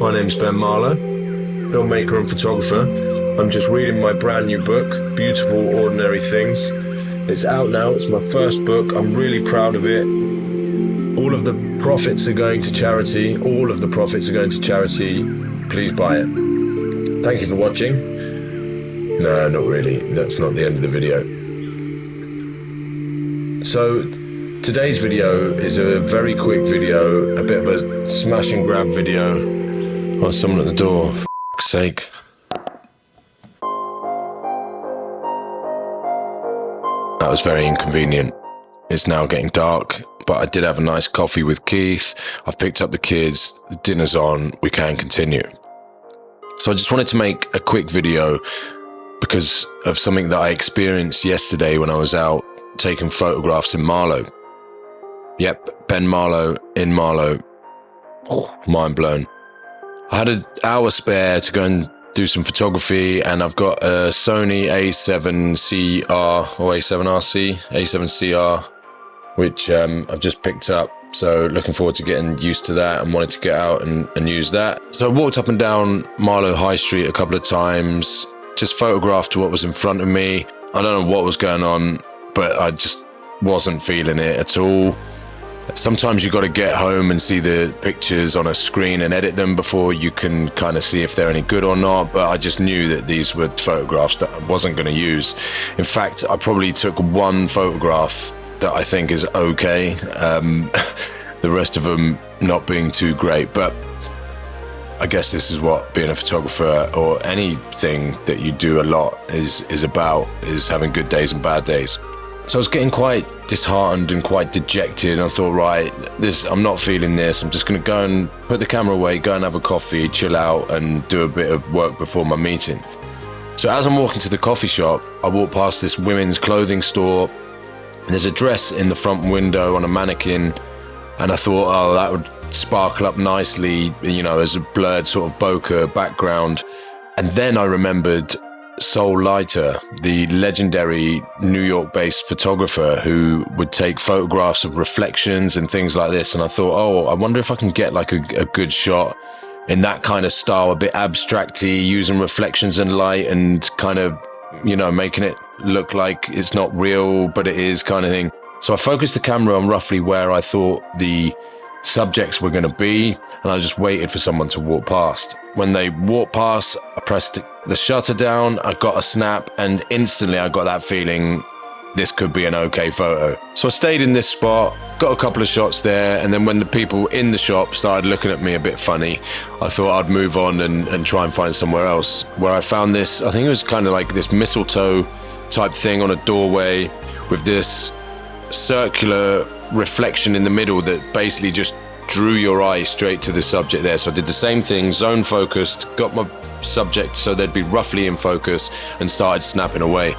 My name's Ben Marlow, filmmaker and photographer. I'm just reading my brand new book, Beautiful Ordinary Things. It's out now, it's my first book, I'm really proud of it. All of the profits are going to charity, please buy it. Thank you for watching. No, not really, that's not the end of the video. So, today's video is a very quick video, a bit of a smash and grab video. Oh, someone at the door, for f***'s sake. That was very inconvenient. It's now getting dark, but I did have a nice coffee with Keith. I've picked up the kids, the dinner's on, we can continue. So I just wanted to make a quick video because of something that I experienced yesterday when I was out taking photographs in Marlow. Yep, Ben Marlow in Marlow. Oh, mind blown. I had an hour spare to go and do some photography, and I've got a Sony A7CR or A7CR, which I've just picked up. So looking forward to getting used to that and wanted to get out and use that. So I walked up and down Marlow High Street a couple of times, just photographed what was in front of me. I don't know what was going on, but I just wasn't feeling it at all. Sometimes you got to get home and see the pictures on a screen and edit them before you can kind of see if they're any good or not, but I just knew that these were photographs that I wasn't going to use. In fact, I probably took one photograph that I think is okay, the rest of them not being too great, but I guess this is what being a photographer or anything that you do a lot is about, is having good days and bad days. So I was getting quite disheartened and quite dejected, and I thought, right, I'm not feeling this, I'm just going to go and put the camera away, go and have a coffee, chill out and do a bit of work before my meeting. So as I'm walking to the coffee shop, I walk past this women's clothing store, and there's a dress in the front window on a mannequin, and I thought, oh, that would sparkle up nicely, you know, as a blurred sort of bokeh background. And then I remembered Sol Leiter, the legendary New York-based photographer who would take photographs of reflections and things like this. And I thought, oh, I wonder if I can get like a good shot in that kind of style, a bit abstract-y, using reflections and light and kind of, you know, making it look like it's not real, but it is, kind of thing. So I focused the camera on roughly where I thought the subjects were going to be, and I just waited for someone to walk past. When they walked past, I pressed the shutter down, I got a snap, and instantly I got that feeling this could be an okay photo. So I stayed in this spot, got a couple of shots there, and then when the people in the shop started looking at me a bit funny, I thought I'd move on and try and find somewhere else. Where I found this, I think it was kind of like this mistletoe type thing on a doorway with this circular reflection in the middle that basically just drew your eye straight to the subject there. So I did the same thing, zone focused, got my subject so they'd be roughly in focus, and started snapping away.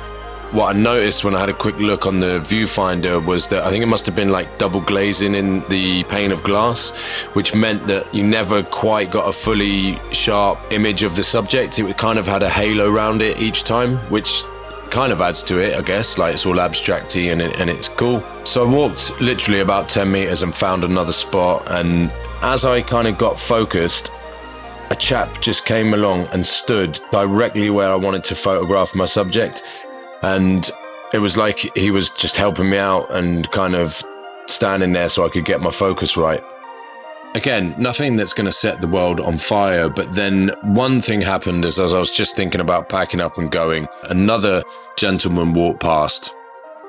What I noticed when I had a quick look on the viewfinder was that I think it must have been like double glazing in the pane of glass, which meant that you never quite got a fully sharp image of the subject. It kind of had a halo around it each time, which kind of adds to it, I guess, like it's all abstract-y and it's cool. So I walked literally about 10 meters and found another spot, and as I kind of got focused, a chap just came along and stood directly where I wanted to photograph my subject, and it was like he was just helping me out and kind of standing there so I could get my focus right. Again, nothing that's going to set the world on fire, but then one thing happened as I was just thinking about packing up and going. Another gentleman walked past.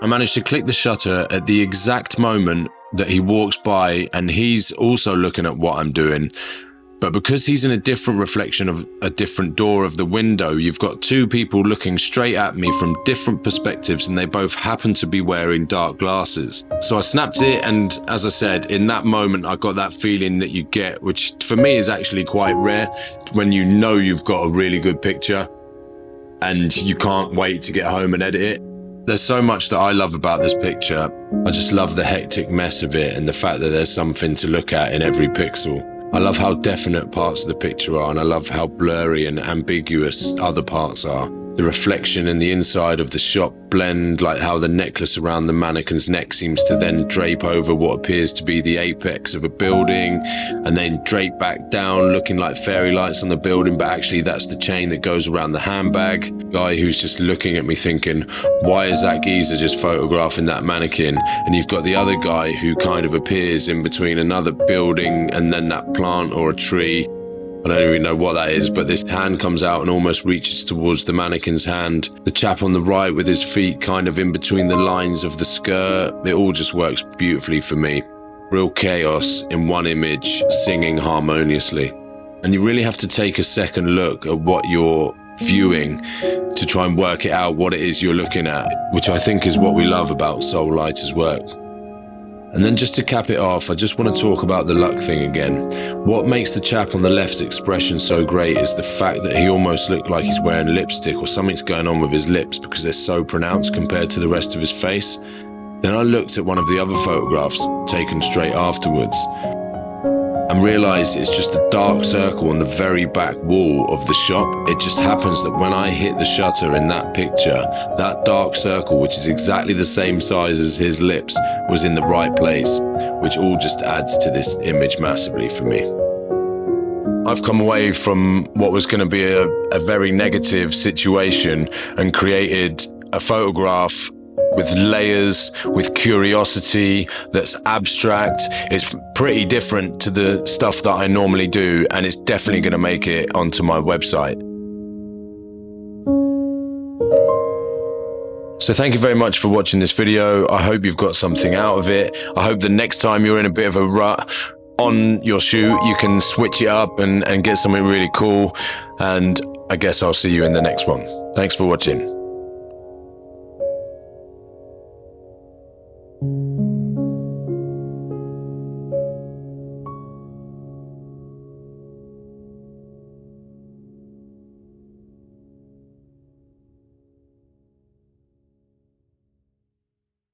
I managed to click the shutter at the exact moment that he walks by, and he's also looking at what I'm doing. But because he's in a different reflection of a different door of the window, you've got two people looking straight at me from different perspectives, and they both happen to be wearing dark glasses. So I snapped it, and as I said, in that moment I got that feeling that you get, which for me is actually quite rare, when you know you've got a really good picture and you can't wait to get home and edit it. There's so much that I love about this picture. I just love the hectic mess of it and the fact that there's something to look at in every pixel. I love how definite parts of the picture are, and I love how blurry and ambiguous other parts are. the reflection and the inside of the shop blend, like how the necklace around the mannequin's neck seems to then drape over what appears to be the apex of a building and then drape back down looking like fairy lights on the building, but actually that's the chain that goes around the handbag. Guy who's just looking at me thinking, why is that geezer just photographing that mannequin? And you've got the other guy who kind of appears in between another building and then that plant or a tree. I don't even know what that is, but this hand comes out and almost reaches towards the mannequin's hand. The chap on the right with his feet kind of in between the lines of the skirt. It all just works beautifully for me. Real chaos in one image, singing harmoniously. And you really have to take a second look at what you're viewing to try and work it out what it is you're looking at, which I think is what we love about Sol Leiter's work. And then just to cap it off, I just want to talk about the luck thing again. What makes the chap on the left's expression so great is the fact that he almost looked like he's wearing lipstick or something's going on with his lips because they're so pronounced compared to the rest of his face. Then I looked at one of the other photographs taken straight afterwards and realised it's just a dark circle on the very back wall of the shop. It just happens that when I hit the shutter in that picture, that dark circle, which is exactly the same size as his lips, was in the right place, which all just adds to this image massively for me. I've come away from what was going to be a very negative situation and created a photograph with layers, with curiosity, that's abstract. It's pretty different to the stuff that I normally do, and it's definitely going to make it onto my website. So thank you very much for watching this video. I hope you've got something out of it. I hope the next time you're in a bit of a rut on your shoot, you can switch it up and get something really cool. And I guess I'll see you in the next one. Thanks for watching.